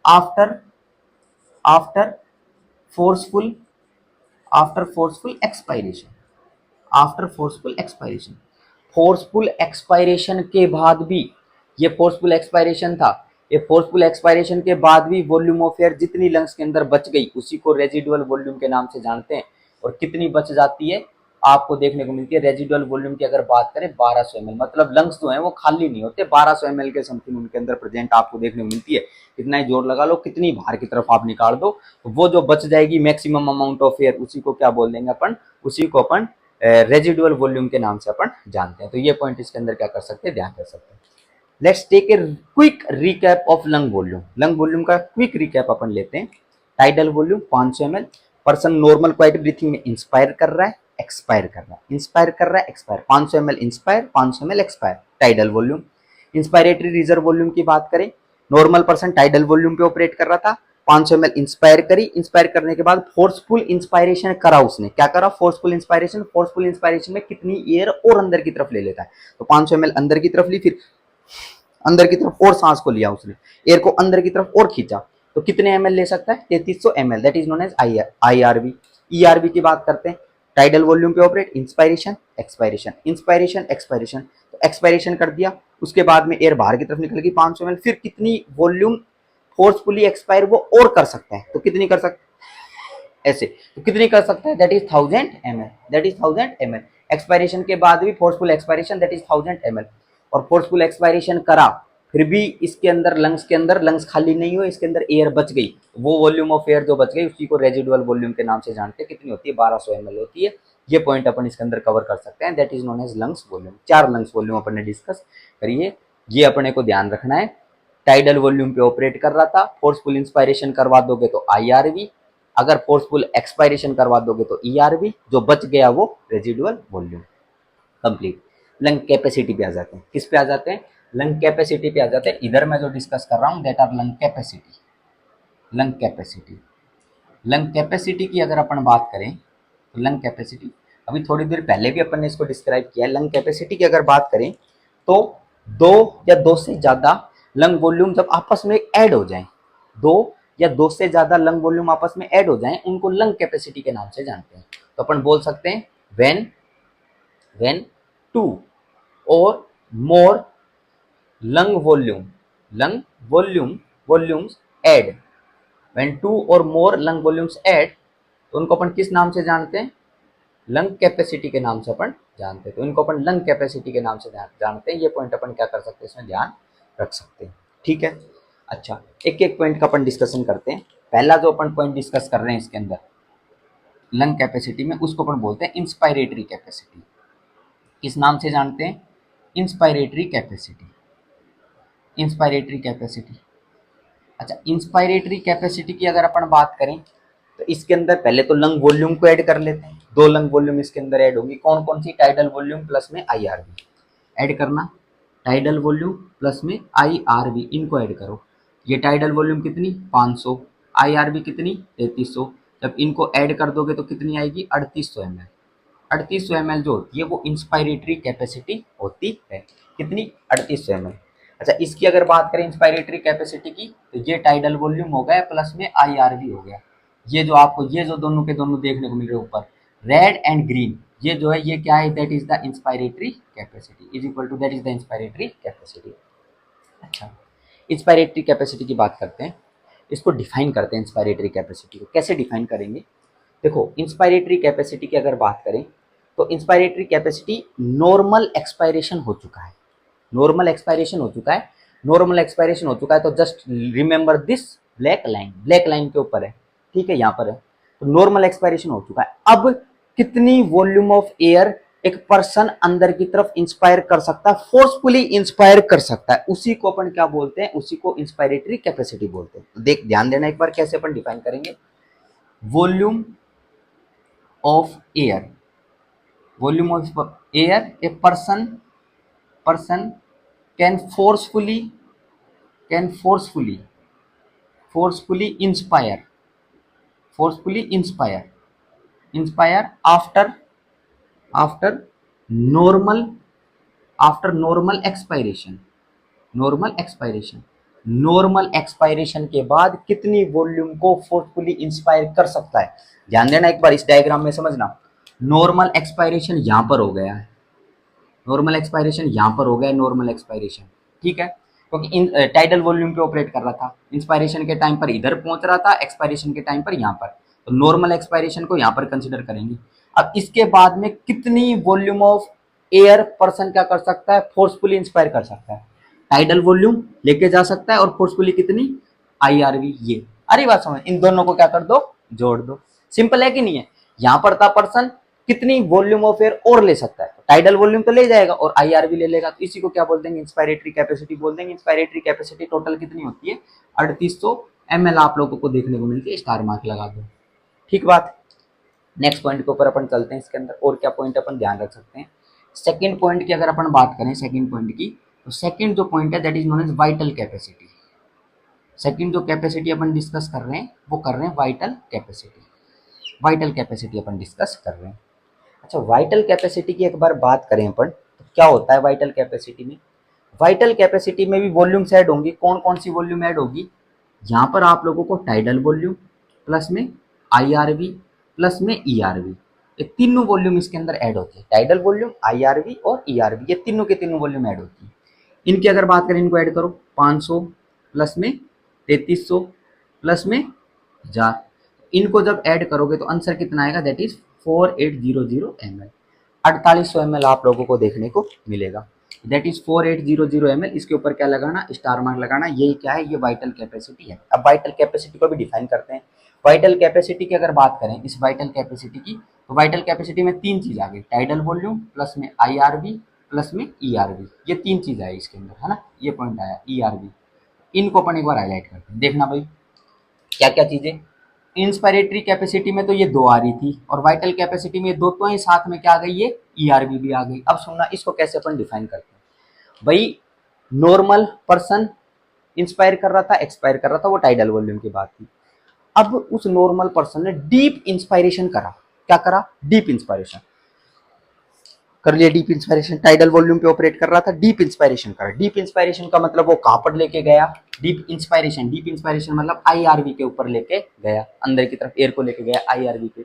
after after forceful forceful expiration, after forceful expiration, forceful expiration के बाद भी, ये फोर्सफुल एक्सपायरेशन था, ये फोर्सफुल एक्सपायरेशन के बाद भी वॉल्यूम ऑफ एयर जितनी लंग्स के अंदर बच गई उसी को रेजिडुअल वॉल्यूम के नाम से जानते हैं। और कितनी बच जाती है आपको देखने को मिलती है, रेजिडुअल वॉल्यूम की अगर बात करें 1200 ml, मतलब लंग्स जो है वो खाली नहीं होते, 1200 ml के समथिंग उनके अंदर प्रेजेंट आपको देखने को मिलती है। कितना ही जोर लगा लो, कितनी बाहर की तरफ आप निकाल दो, तो वो जो बच जाएगी मैक्सिमम अमाउंट ऑफ एयर, उसी को क्या बोल देंगे अपन, उसी को अपन रेजिडुअल वॉल्यूम के नाम से अपन जानते हैं। तो ये पॉइंट इसके अंदर क्या कर सकते हैं, ध्यान कर सकते हैं। Let's take a quick recap of lung volume. Lung volume का क्विक रिकैप अपन लेते हैं। Tidal volume 500 ml, person normal quiet breathing में इंस्पायर कर रहा है, एक्सपायर कर रहा है, इंस्पायर कर रहा है, expire, 500 ml inspire, 500 ml expire, tidal volume. Inspiratory reserve volume की बात करें, नॉर्मल पर्सन टाइडल वॉल्यूम पे ऑपरेट कर रहा था, 500 ml इंस्पायर करी, इंस्पायर करने के बाद फोर्सफुल इंस्पायरेशन करा, उसने क्या करा, फोर्सफुल इंस्पायरेशन। फोर्सफुल इंस्पायरेशन में कितनी एयर और अंदर की तरफ ले लेता है, तो 500 ml अंदर की तरफ ली, फिर अंदर की तरफ और सांस को लिया उसने, एयर को अंदर की तरफ और खींचा, तो कितने एमएल ले सकता है, 3300 ml, that is known as IRV. ERV की बात करते हैं, टाइडल वॉल्यूम पे operate, inspiration expiration, inspiration expiration, तो एक्सपायरेशन कर दिया, उसके बाद में एयर बाहर की तरफ निकल गई 500 ml, फिर कितनी वॉल्यूम फोर्सफुली एक्सपायर वो और कर सकता है, तो कितनी कर सकता है ऐसे, तो कितनी कर सकता है, that is 1000 ml, that is 1000 ml। Expiration के बाद भी forceful expiration, that is 1000 ml, और फोर्सफुल एक्सपायरेशन करा, फिर भी इसके अंदर लंग्स के अंदर लंग्स खाली नहीं हुए, इसके अंदर एयर बच गई, वो वॉल्यूम ऑफ एयर जो बच गई उसी को रेजिडुअल वॉल्यूम के नाम से जानते हैं, कितनी होती है, 1200 ml होती है। ये पॉइंट अपन इसके अंदर कवर कर सकते हैं, that is known as lungs volume. 4 lungs volume अपन ने डिस्कस करिए, ये अपने को ध्यान रखना है। टाइडल वॉल्यूम पे ऑपरेट कर रहा था, फोर्सफुल इंस्पायरेशन करवा दोगे तो आईआरवी, अगर फोर्सफुल एक्सपायरेशन करवा दोगे तो ईआरवी, जो बच गया वो residual volume. Complete. Lung capacity पे आ जाते हैं, किस पे आ जाते हैं, लंग कैपेसिटी पे आ जाते हैं। इधर मैं जो डिस्कस कर रहा हूं that are lung capacity. Lung capacity, lung capacity की अगर अपन बात करें तो लंग कैपेसिटी, अभी थोड़ी देर पहले भी अपन ने इसको डिस्क्राइब किया है। लंग कैपेसिटी की अगर बात करें तो दो या दो से ज्यादा लंग वॉल्यूम जब आपस में ऐड हो जाएं, दो या दो से ज्यादा लंग वॉल्यूम आपस में ऐड हो जाएं, उनको लंग कैपेसिटी के नाम से जानते हैं। तो अपन बोल सकते हैं when two or more lung volumes add, when two or more lung volumes add, तो उनको अपन किस नाम से जानते हैं, लंग कैपेसिटी के नाम से अपन जानते हैं। तो इनको अपन लंग कैपेसिटी के नाम से जानते हैं। ये पॉइंट अपन क्या कर सकते हैं, इसमें ध्यान रख सकते हैं, ठीक है। अच्छा, एक एक पॉइंट का अपन डिस्कशन करते हैं। पहला जो अपन पॉइंट डिस्कस कर रहे हैं इसके अंदर लंग कैपेसिटी में, उसको अपन बोलते हैं इंस्पायरेटरी कैपेसिटी। किस नाम से जानते हैं, इंस्पायरेटरी कैपेसिटी, इंस्पायरेटरी कैपेसिटी। अच्छा, इंस्पायरेटरी कैपेसिटी की अगर अपन बात करें तो इसके अंदर पहले तो लंग वॉल्यूम को ऐड कर लेते हैं। दो लंग वॉल्यूम इसके अंदर ऐड होगी, कौन कौन सी, टाइडल वॉल्यूम प्लस में आईआरवी ऐड करना, टाइडल वॉल्यूम प्लस में आईआरवी, इनको ऐड करो। ये टाइडल वॉल्यूम कितनी 500, आईआरवी कितनी 3300, जब इनको ऐड कर दोगे तो कितनी आएगी 3800 ml। 3800 ml जो होती है वो इंस्पायरेटरी कैपेसिटी होती है, कितनी 3800 ml। अच्छा, इसकी अगर बात करें इंस्पायरेटरी कैपेसिटी की, तो ये टाइडल वॉल्यूम हो गया प्लस में आईआरवी हो गया। ये जो आपको ये जो दोनों के दोनों देखने को मिल रहे हैं ऊपर रेड एंड ग्रीन, ये जो है ये क्या है, that is the inspiratory capacity is equal to that is the inspiratory capacity. अच्छा, इंस्पायरेटरी कैपेसिटी की बात करते हैं, इसको डिफाइन करते हैं। इंस्पायरेटरी कैपेसिटी को कैसे डिफाइन करेंगे, देखो इंस्पायरेटरी कैपेसिटी की अगर बात करें तो इंस्पायरेटरी कैपेसिटी नॉर्मल एक्सपायरेशन हो चुका है, नॉर्मल एक्सपायरेशन हो चुका है, नॉर्मल एक्सपायरेशन हो चुका है, तो just remember this black line, black line के ऊपर है, ठीक है, यहाँ पर है, तो नॉर्मल एक्सपायरेशन हो चुका है। अब कितनी वॉल्यूम ऑफ एयर एक पर्सन अंदर की तरफ इंस्पायर कर सकता है, फोर्सफुली इंस्पायर कर सकता है, उसी को अपन क्या बोलते हैं, उसी को इंस्पायरेटरी कैपेसिटी बोलते हैं। तो देख ध्यान देना एक बार कैसे अपन डिफाइन करेंगे, volume of air, volume of air A person can forcefully inspire after normal expiration, normal expiration के बाद कितनी वॉल्यूम को फोर्सफुली इंस्पायर कर सकता है। ध्यान देना एक बार इस डायग्राम में समझना, नॉर्मल एक्सपायरेशन यहां पर हो गया है, नॉर्मल एक्सपायरेशन यहां पर हो गया है, नॉर्मल एक्सपायरेशन, ठीक है, क्योंकि इन टाइडल वॉल्यूम पे ऑपरेट कर रहा था, इंस्पायरेशन के टाइम पर इधर पहुंच रहा था, एक्सपायरेशन के टाइम पर यहां पर, तो नॉर्मल एक्सपायरेशन को यहां पर कंसिडर करेंगे। अब इसके बाद में कितनी वॉल्यूम ऑफ एयर पर्सन क्या कर सकता है, फोर्सफुली इंस्पायर कर सकता है, टाइडल वॉल्यूम लेके जा सकता है, और फोर्सफुली कितनी, आईआरवी। ये अरे बात समझ, इन दोनों को क्या कर दो, जोड़ दो, सिंपल है कि नहीं है। यहां पर था पर्सन, कितनी वॉल्यूम ऑफ एयर और ले सकता है, टाइडल वॉल्यूम तो ले जाएगा और आईआर भी ले लेगा, तो इसी को क्या बोल देंगे, इंस्पायरेटरी कैपेसिटी बोल देंगे। इंस्पायरेटरी कैपेसिटी टोटल कितनी होती है, 3800 ml आप लोगों को देखने को मिलती है, स्टार मार्क लगा दो। ठीक बात। नेक्स्ट पॉइंट के ऊपर अपन चलते हैं, इसके अंदर और क्या पॉइंट अपन ध्यान रख सकते हैं। सेकंड पॉइंट की अगर अपन बात करें, सेकंड पॉइंट की, तो सेकंड जो पॉइंट है that is known as vital capacity. Second जो कैपेसिटी अपन डिस्कस कर रहे हैं वो कर रहे हैं वाइटल कैपेसिटी। वाइटल कैपेसिटी अपन डिस्कस कर रहे हैं। अच्छा, वाइटल कैपेसिटी की एक बार बात करें अपन, तो क्या होता है वाइटल कैपेसिटी में। वाइटल कैपेसिटी में भी वॉल्यूम्स ऐड होंगी। कौन कौन सी वॉल्यूम ऐड होगी, यहाँ पर आप लोगों को टाइडल वॉल्यूम प्लस में आईआरवी प्लस में ईआरवी, ये तीनों वॉल्यूम इसके अंदर ऐड होती है। टाइडल वॉल्यूम, आईआरवी और ईआरवी, ये तीनों के तीनों वॉल्यूम ऐड होती है। इनकी अगर बात करें, इनको ऐड करो, 500 प्लस में 3300 प्लस में 1000, इनको जब ऐड करोगे तो आंसर कितना आएगा, दैट इज 4800 ml। 4800 ml आप लोगों को देखने को मिलेगा, दैट इज 4800 ml। इसके ऊपर क्या लगाना, स्टार मार्क लगाना। यही क्या है, ये वाइटल कैपेसिटी है। अब वाइटल कैपेसिटी को भी डिफाइन करते हैं। वाइटल कैपेसिटी की अगर बात करें, इस वाइटल कैपेसिटी की, तो वाइटल कैपेसिटी में तीन चीज आ गई, टाइडल वॉल्यूम प्लस में आईआरवी प्लस में ईआरवी, ये तीन चीज आई इसके अंदर, है ना, ये पॉइंट आया ईआरवी। इनको अपन एक बार हाईलाइट करते हैं, देखना भाई क्या क्या चीजें। इंस्पायरेटरी कैपेसिटी में तो ये दो आ रही थी, और वाइटल कैपेसिटी में दो तो ही साथ में क्या आ गई, ये ईआरवी भी आ गई। अब सुनना, इसको कैसे अपन डिफाइन करते हैं भाई। नॉर्मल पर्सन इंस्पायर कर रहा था, एक्सपायर कर रहा था, वो टाइडल वॉल्यूम की बात थी। अब उस नॉर्मल पर्सन ने डीप इंस्पायरेशन करा, क्या करा, डीप इंस्पायरेशन कर लिया। डीप इंस्पायरेशन टाइडल वॉल्यूम पे ऑपरेट कर रहा था, डीप इंस्पायरेशन करा। डीप इंस्पायरेशन का मतलब वो कहां पर लेके गया, डीप इंस्पायरेशन मतलब आईआरवी के ऊपर लेके गया, अंदर की तरफ एयर को लेके गया आईआरवी पे।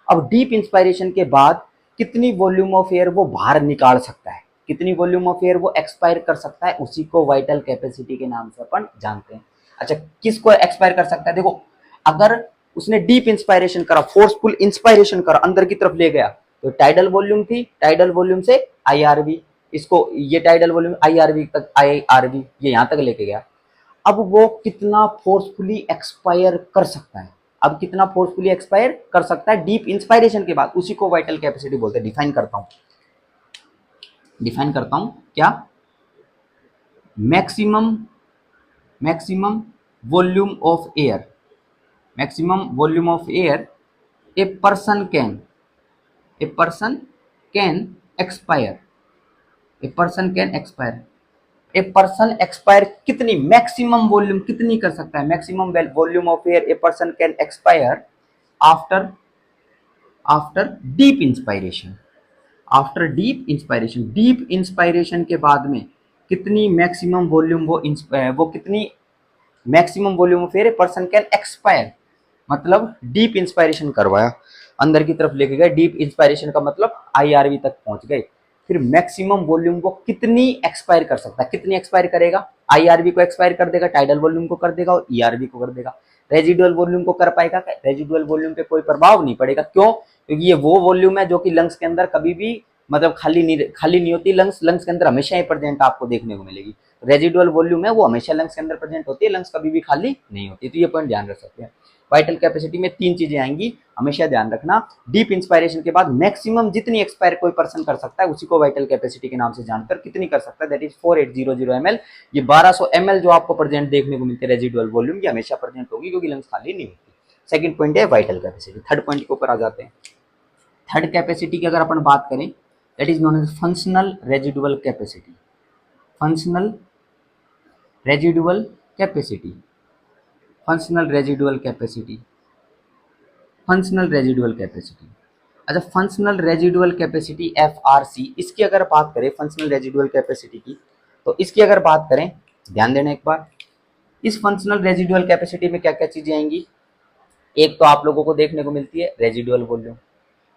अब डीप इंस्पायरेशन के बाद कितनी वॉल्यूम ऑफ एयर वो बाहर निकाल सकता है, कितनी वॉल्यूम ऑफ एयर वो एक्सपायर कर सकता है, उसी को वाइटल कैपेसिटी के नाम से अपन जानते हैं। अच्छा, किसको एक्सपायर कर सकता है, देखो अगर उसने डीप इंस्पायरेशन करा, फोर्सफुल इंस्पायरेशन करा, अंदर की तरफ ले गया, तो टाइडल वॉल्यूम थी, टाइडल वॉल्यूम से आईआरवी, इसको ये टाइडल वॉल्यूम आईआरवी तक, आईआरवी ये यहां तक लेके गया। अब वो कितना फोर्सफुली एक्सपायर कर सकता है, अब कितना फोर्सफुली एक्सपायर कर सकता है डीप इंस्पायरेशन के बाद, उसी को वाइटल कैपेसिटी बोलते हैं। डिफाइन करता हूं क्या, maximum maximum volume of air, maximum volume of air a person can, a person can expire, a person can expire, a person expire कितनी, मैक्सिमम वॉल्यूम कितनी कर सकता है, maximum volume of air a person can expire after after deep inspiration, after deep inspiration, deep inspiration के बाद में कितनी maximum volume वो कितनी maximum volume of air a person can expire, मतलब डीप इंस्पायरेशन करवाया, अंदर की तरफ लेके गए, डीप इंस्पायरेशन का मतलब आईआरवी तक पहुंच गए, फिर मैक्सिमम वॉल्यूम वो कितनी एक्सपायर कर सकता है, कितनी एक्सपायर करेगा, आईआरवी को एक्सपायर कर देगा, टाइडल वॉल्यूम को कर देगा और ईआरवी को कर देगा। रेजिडुअल वॉल्यूम को कर पाएगा, रेजिडुअल वॉल्यूम पे कोई प्रभाव नहीं पड़ेगा। क्यों, क्योंकि ये वो वॉल्यूम है जो कि लंग्स के अंदर कभी भी मतलब खाली नहीं होती, लंग्स के अंदर हमेशा ही प्रेजेंट आपको देखने को मिलेगी। रेजिडुअल वॉल्यूम है वो हमेशा लंग्स के अंदर प्रेजेंट होती है, लंग्स कभी भी खाली नहीं होती, तो ये पॉइंट ध्यान रख सकते हैं। वाइटल कैपेसिटी में तीन चीजें आएंगी, हमेशा ध्यान रखना। डीप इंस्पायरेशन के बाद मैक्सिमम जितनी एक्सपायर कोई पर्सन कर सकता है उसी को वाइटल कैपेसिटी के नाम से जानकर कितनी कर सकता है, दैट इज 4800 ml। ये 1200 ml जो आपको प्रेजेंट देखने को मिलती है रेजिडुअल वॉल्यूम, ये हमेशा प्रेजेंट होगी क्योंकि लंग्स खाली नहीं होती। सेकंड पॉइंट है वाइटल कैपेसिटी। थर्ड पॉइंट के ऊपर आ जाते हैं। थर्ड कैपेसिटी की अगर अपन बात करें, that is known as functional residual capacity. Functional residual capacity, functional residual capacity, functional residual capacity. अच्छा, फंक्शनल रेजिडुअल कैपेसिटी एफआरसी, इसकी अगर बात करें फंक्शनल रेजिडुअल कैपेसिटी की, तो इसकी अगर बात करें, ध्यान देना एक बार, इस फंक्शनल रेजिडुअल कैपेसिटी में क्या क्या चीजें आएंगी। एक तो आप लोगों को देखने को मिलती है रेजिडुअल वॉल्यूम,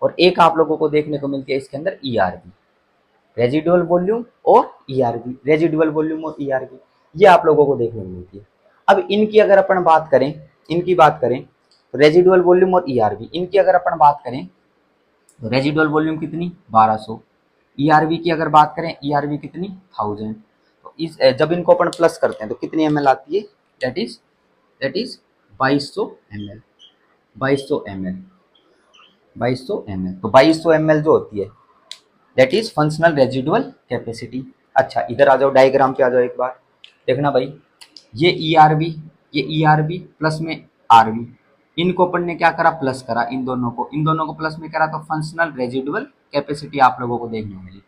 और एक आप लोगों को देखने को मिलती है इसके अंदर ईआरवी। रेजिडुअल वॉल्यूम और ईआरवी, रेजिडुअल वॉल्यूम और ईआरवी, ये आप लोगों को देखने को मिलती है। अब इनकी अगर अपन बात करें, इनकी बात करें, रेजिडुअल वॉल्यूम और ईआरवी, इनकी अगर अपन बात करें तो रेजिडुअल वॉल्यूम कितनी 1200, ईआरवी की अगर बात करें, ईआरवी कितनी 1000। तो इस जब इनको अपन प्लस करते हैं तो कितनी एमएल आती है, that is 2200 ml, 2200 ml। 2200 ml। तो 2200 ml जो होती है that is functional residual capacity. अच्छा इधर आ जाओ, डायग्राम पे आ जाओ एक बार, देखना भाई, ये ई आर बी प्लस में आर बी, इनको अपन ने क्या करा, प्लस करा, इन दोनों को प्लस में करा, तो फंक्शनल रेजिडुअल कैपेसिटी आप लोगों को देखने को मिली।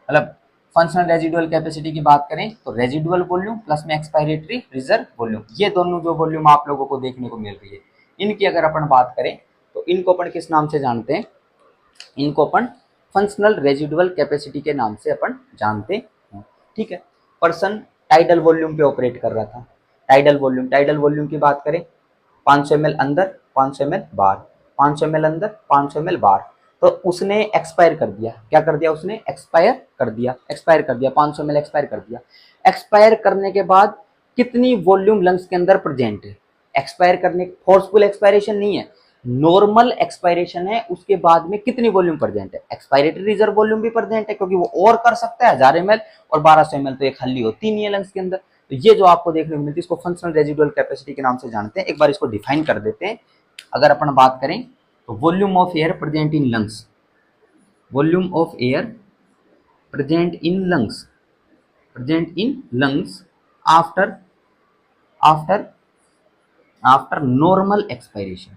मतलब फंक्शनल रेजिडुअल कैपेसिटी की बात करें तो रेजिडुअल वॉल्यूम प्लस में एक्सपायरेटरी रिजर्व वॉल्यूम, ये दोनों जो वॉल्यूम आप लोगों को देखने को मिल रही है, इनकी अगर अपन बात करें तो इनको अपन किस नाम से जानते हैं, इनको अपन फंक्शनल रेजिडुअल कैपेसिटी के नाम से अपन जानते हैं। ठीक है, पर्सन टाइडल वॉल्यूम पे ऑपरेट कर रहा था, टाइडल वॉल्यूम की बात करें 500 ml अंदर 500 ml बाहर, 500 ml अंदर 500 ml बाहर, तो उसने एक्सपायर कर दिया, क्या कर दिया उसने, एक्सपायर कर दिया 500 ml एक्सपायर कर दिया। एक्सपायर करने के बाद कितनी वॉल्यूम लंग्स के अंदर प्रेजेंट है, एक्सपायर करने, फोर्सफुल एक्सपायरेशन नहीं है, नॉर्मल एक्सपायरेशन है, उसके बाद में कितनी वॉल्यूम प्रेजेंट है, एक्सपायरेटरी रिजर्व वॉल्यूम भी प्रेजेंट है, क्योंकि वो और कर सकता है 1000 ml और 1200 ml तो ये खाली होती नहीं है लंग्स के अंदर। तो ये जो आपको देखने को मिलती है इसको फंक्शनल रेजिडुअल कैपेसिटी के नाम से जानते हैं। एक बार इसको डिफाइन कर देते हैं। अगर अपन बात करें तो volume of air present in lungs, volume of air present in lungs after after after normal expiration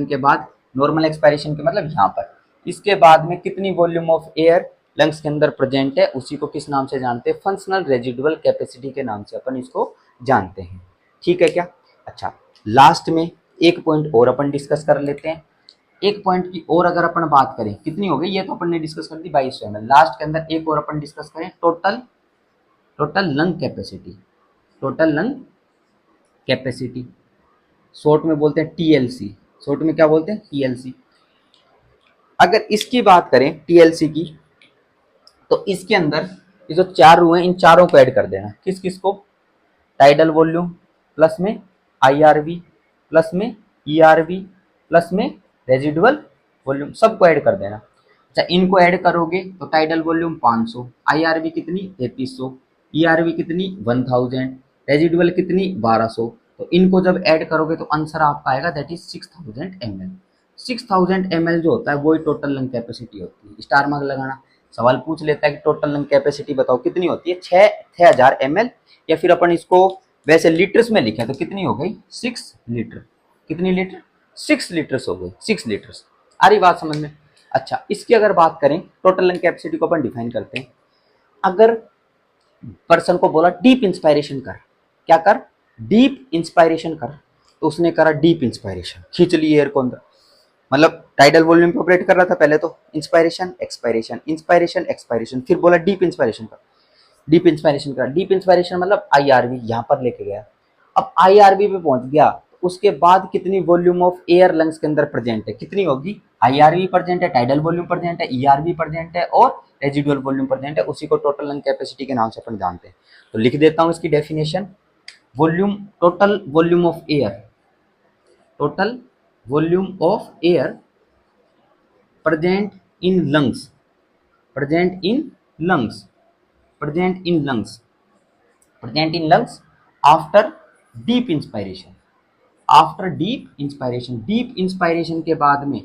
के बाद, नॉर्मल एक्सपायरेशन के मतलब यहाँ पर, इसके बाद में कितनी वॉल्यूम ऑफ एयर लंग्स के अंदर प्रेजेंट है, उसी को किस नाम से जानते हैं, फंक्शनल रेजिडुअल कैपेसिटी के नाम से अपन इसको जानते हैं। ठीक है क्या। अच्छा लास्ट में एक पॉइंट और अपन डिस्कस कर लेते हैं, एक पॉइंट की और अगर अपन बात करें, कितनी हो गई, ये तो अपन ने डिस्कस कर दी 2200 ml, लास्ट के अंदर एक और अपन डिस्कस करें, total lung capacity, total lung capacity, short में बोलते हैं टीएलसी, शॉर्ट में क्या बोलते हैं, टीएलसी। अगर इसकी बात करें टीएलसी की, तो इसके अंदर ये जो चार रू हैं इन चारों को ऐड कर देना, किस किस को, टाइडल वॉल्यूम प्लस में आईआरवी प्लस में ईआरवी प्लस में रेजिडुअल वॉल्यूम, सबको ऐड कर देना। अच्छा इनको ऐड करोगे तो टाइडल वॉल्यूम 500, आईआरवी कितनी 3300, ईआरवी कितनी 1000, रेजिडुअल कितनी 1200, तो इनको जब ऐड करोगे तो आंसर आपका आएगा दैट इज 6000 ml। 6000 ml जो होता है वही टोटल लंग कैपेसिटी होती है। स्टार मार्क लगाना, सवाल पूछ लेता है कि टोटल लंग कैपेसिटी बताओ कितनी होती है, 6000 ml, या फिर अपन इसको वैसे लीटर्स में लिखे तो कितनी हो गई 6 लीटर, कितनी लीटर 6 लीटर्स हो गई, 6 लीटर्स। आ रही बात समझ में। अच्छा इसकी अगर बात करें टोटल लंग कैपेसिटी को अपन डिफाइन करते हैं, अगर पर्सन को बोला डीप इंस्पायरेशन कर, क्या कर, डीप इंस्पायरेशन कर, तो उसने करा डीप इंस्पायरेशन, खींच ली एयर को अंदर, मतलब टाइडल वॉल्यूम पे ऑपरेट कर रहा था पहले तो, इंस्पायरेशन एक्सपायरेशन इंस्पायरेशन एक्सपायरेशन, फिर बोला डीप इंस्पायरेशन कर, डीप इंस्पायरेशन करा, डीप इंस्पायरेशन मतलब आईआरवी यहाँ पर लेके गया। अब आईआरवी पे पहुंच गया तो उसके बाद कितनी वॉल्यूम ऑफ एयर लंग्स के अंदर प्रेजेंट है, कितनी होगी, आईआरवी प्रेजेंट है, टाइडल वॉल्यूम प्रेजेंट है, ईआरवी प्रेजेंट है और रेजिडुअल वॉल्यूम प्रेजेंट है, उसी को टोटल लंग कैपेसिटी के नाम से अपन जानते हैं। तो लिख देता हूं इसकी definition, volume, total volume of air, total volume of air present in lungs, present in lungs, present in lungs, present in lungs after deep inspiration, after deep inspiration, deep inspiration के बाद में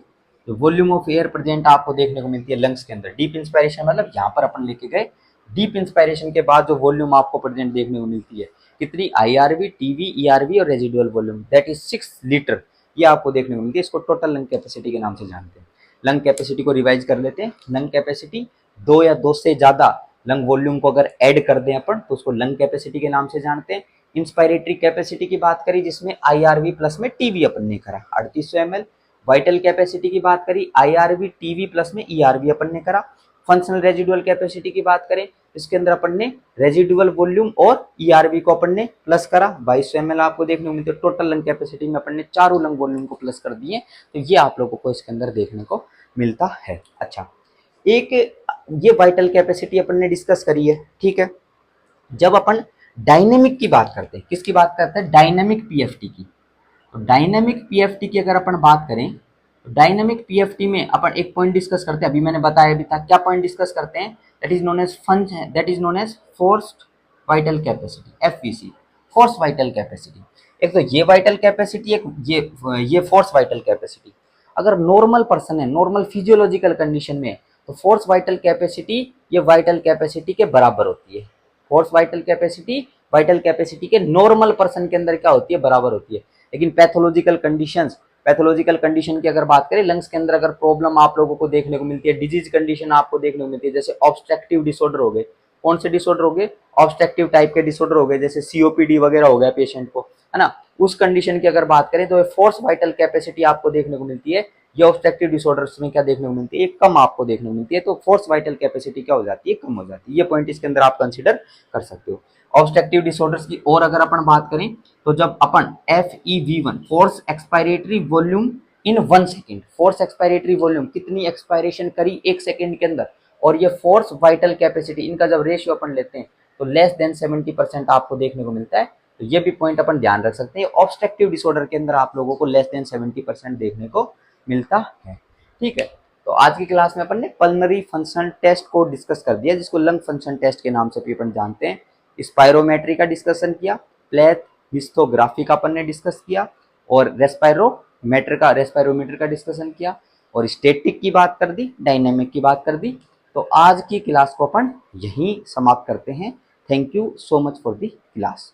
जो वॉल्यूम ऑफ एयर प्रेजेंट आपको देखने को मिलती है lungs के अंदर, डीप इंस्पायरेशन मतलब यहाँ पर अपन लेके गए, डीप इंस्पायरेशन के बाद जो वॉल्यूम आपको प्रेजेंट देखने को मिलती है कितनी, आईआरवी, टीवी, ईआरवी और residual volume that is 6 litre, ये आपको देखने को मिलती है। इसको टोटल लंग कैपेसिटी के नाम से जानते हैं। लंग कैपेसिटी को रिवाइज कर लेते हैं, लंग कैपेसिटी दो या दो से ज्यादा लंग वॉल्यूम को अगर ऐड कर दें अपन तो उसको लंग कैपेसिटी के नाम से जानते हैं। इंस्पायरेटरी कैपेसिटी की बात करी जिसमें आईआरवी प्लस में टीवी अपन ने करा 3800 ml, वाइटल कैपेसिटी की बात करी आईआरवी टीवी प्लस में ईआरवी अपन ने करा। फंक्शनल रेजिडुअल कैपेसिटी की बात करें इसके अंदर अपन ने रेजिडुअल वॉल्यूम और ईआरवी को अपन ने प्लस करा 2200 ml आपको देखने को मिलती है। टोटल लंग कैपेसिटी में अपन ने चारों लंग वॉल्यूम को प्लस कर दिए, तो ये आप लोगों को इसके अंदर देखने को मिलता है। अच्छा एक ये वाइटल कैपेसिटी अपन ने डिस्कस करी है, ठीक है। जब अपन डायनेमिक की बात करते हैं, किसकी बात करते हैं, डायनेमिक पीएफटी की, तो डायनेमिक पीएफटी की अगर अपन बात करें तो डायनेमिक पीएफटी में अपन एक पॉइंट डिस्कस करते हैं, अभी मैंने बताया भी था, क्या पॉइंट डिस्कस करते हैं, that is known as forced vital capacity, FVC. Force vital capacity. एक तो ये वाइटल कैपेसिटी, एक ये फोर्स वाइटल कैपेसिटी। अगर नॉर्मल पर्सन है, नॉर्मल फिजियोलॉजिकल कंडीशन में है, तो फोर्स वाइटल कैपेसिटी ये वाइटल कैपेसिटी के बराबर होती है। फोर्स वाइटल कैपेसिटी के नॉर्मल पर्सन के अंदर क्या होती है, बराबर होती है। लेकिन पैथोलॉजिकल कंडीशन की अगर बात करें, लंग्स के अंदर अगर प्रॉब्लम आप लोगों को देखने को मिलती है, डिजीज कंडीशन आपको देखने को मिलती है, जैसे ऑब्स्ट्रक्टिव डिसऑर्डर हो गए। कौन से डिसऑर्डर हो गए, ऑब्स्ट्रक्टिव टाइप के डिसऑर्डर हो गए, जैसे सीओपीडी वगैरह हो गया पेशेंट को, है ना। उस कंडीशन की अगर बात करें तो फोर्स वाइटल कैपेसिटी आपको देखने को मिलती है। ये ऑब्स्ट्रक्टिव डिसऑर्डर्स में क्या देखने को मिलती है, कम आपको देखने को मिलती है। तो फोर्स वाइटल कैपेसिटी क्या हो जाती है, कम हो जाती है। ये पॉइंट इसके अंदर आप कंसिडर कर सकते हो। ऑब्स्ट्रक्टिव डिसऑर्डर्स की और अगर अपन बात करें तो जब अपन FEV1 फोर्स एक्सपायरेटरी वॉल्यूम इन 1 सेकेंड, फोर्स एक्सपायरेटरी वॉल्यूम कितनी एक्सपायरेशन करी 1 सेकेंड के अंदर, और ये फोर्स वाइटल कैपेसिटी, इनका जब रेशियो अपन लेते हैं तो लेस देन 70% आपको देखने को मिलता है। तो ये भी पॉइंट अपन ध्यान रख सकते हैं। ऑब्स्ट्रक्टिव डिसऑर्डर के अंदर आप लोगों को लेस देन 70% देखने को मिलता है। ठीक है, तो आज की क्लास में अपन ने पल्मनरी फंक्शन टेस्ट को डिस्कस कर दिया, जिसको लंग फंक्शन टेस्ट के नाम से भी अपन जानते हैं। स्पायरोमेट्री का डिस्कशन किया, प्लेथ हिस्टोग्राफी का अपन ने डिस्कस किया, और रेस्पायरोमीटर का डिस्कशन किया, और स्टैटिक की बात कर दी, डायनेमिक की बात कर दी। तो आज की क्लास को अपन यहीं समाप्त करते हैं। Thank you so much for the class.